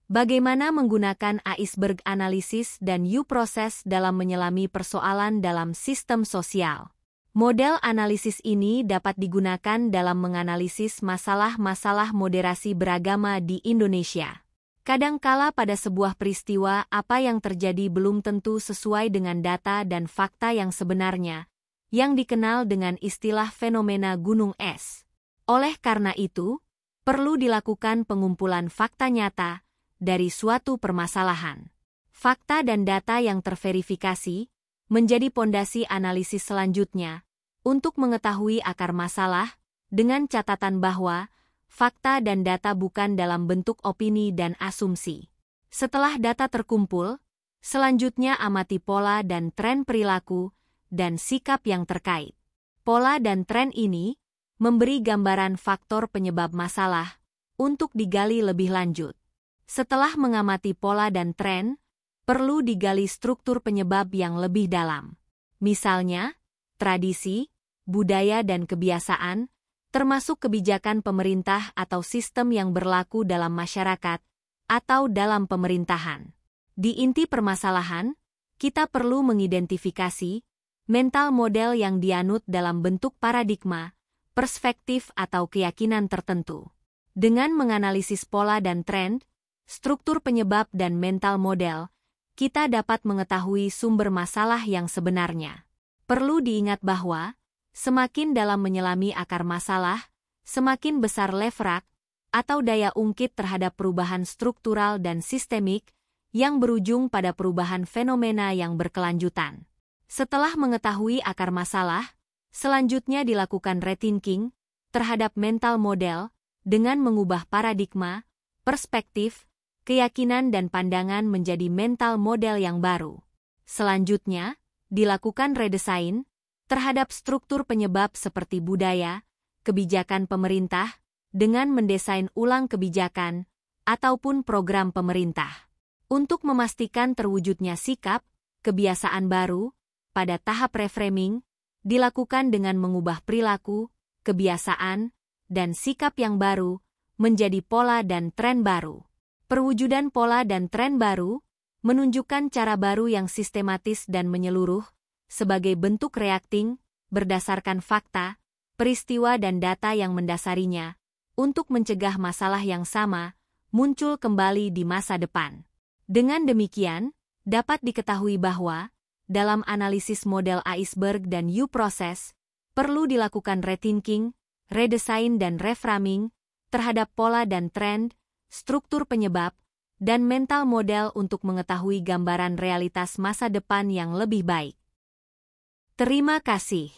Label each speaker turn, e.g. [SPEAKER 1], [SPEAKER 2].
[SPEAKER 1] Bagaimana menggunakan iceberg analysis dan U-proses dalam menyelami persoalan dalam sistem sosial. Model analisis ini dapat digunakan dalam menganalisis masalah-masalah moderasi beragama di Indonesia. Kadangkala pada sebuah peristiwa apa yang terjadi belum tentu sesuai dengan data dan fakta yang sebenarnya, yang dikenal dengan istilah fenomena gunung es. Oleh karena itu, perlu dilakukan pengumpulan fakta nyata dari suatu permasalahan. Fakta dan data yang terverifikasi menjadi pondasi analisis selanjutnya untuk mengetahui akar masalah, dengan catatan bahwa fakta dan data bukan dalam bentuk opini dan asumsi. Setelah data terkumpul, selanjutnya amati pola dan tren perilaku dan sikap yang terkait. Pola dan tren ini memberi gambaran faktor penyebab masalah untuk digali lebih lanjut. Setelah mengamati pola dan tren, perlu digali struktur penyebab yang lebih dalam. Misalnya, tradisi, budaya dan kebiasaan, termasuk kebijakan pemerintah atau sistem yang berlaku dalam masyarakat atau dalam pemerintahan. Di inti permasalahan, kita perlu mengidentifikasi mental model yang dianut dalam bentuk paradigma, perspektif atau keyakinan tertentu. Dengan menganalisis pola dan tren, struktur penyebab dan mental model, kita dapat mengetahui sumber masalah yang sebenarnya. Perlu diingat bahwa, semakin dalam menyelami akar masalah, semakin besar leverage atau daya ungkit terhadap perubahan struktural dan sistemik yang berujung pada perubahan fenomena yang berkelanjutan. Setelah mengetahui akar masalah, selanjutnya dilakukan rethinking terhadap mental model dengan mengubah paradigma, perspektif, keyakinan dan pandangan menjadi mental model yang baru. Selanjutnya, dilakukan redesign terhadap struktur penyebab seperti budaya, kebijakan pemerintah, dengan mendesain ulang kebijakan ataupun program pemerintah. Untuk memastikan terwujudnya sikap, kebiasaan baru, pada tahap reframing, dilakukan dengan mengubah perilaku, kebiasaan, dan sikap yang baru menjadi pola dan tren baru. Perwujudan pola dan tren baru menunjukkan cara baru yang sistematis dan menyeluruh sebagai bentuk reacting berdasarkan fakta, peristiwa dan data yang mendasarinya untuk mencegah masalah yang sama muncul kembali di masa depan. Dengan demikian, dapat diketahui bahwa dalam analisis model iceberg dan U-proses, perlu dilakukan rethinking, redesign dan reframing terhadap pola dan tren, struktur penyebab, dan mental model untuk mengetahui gambaran realitas masa depan yang lebih baik. Terima kasih.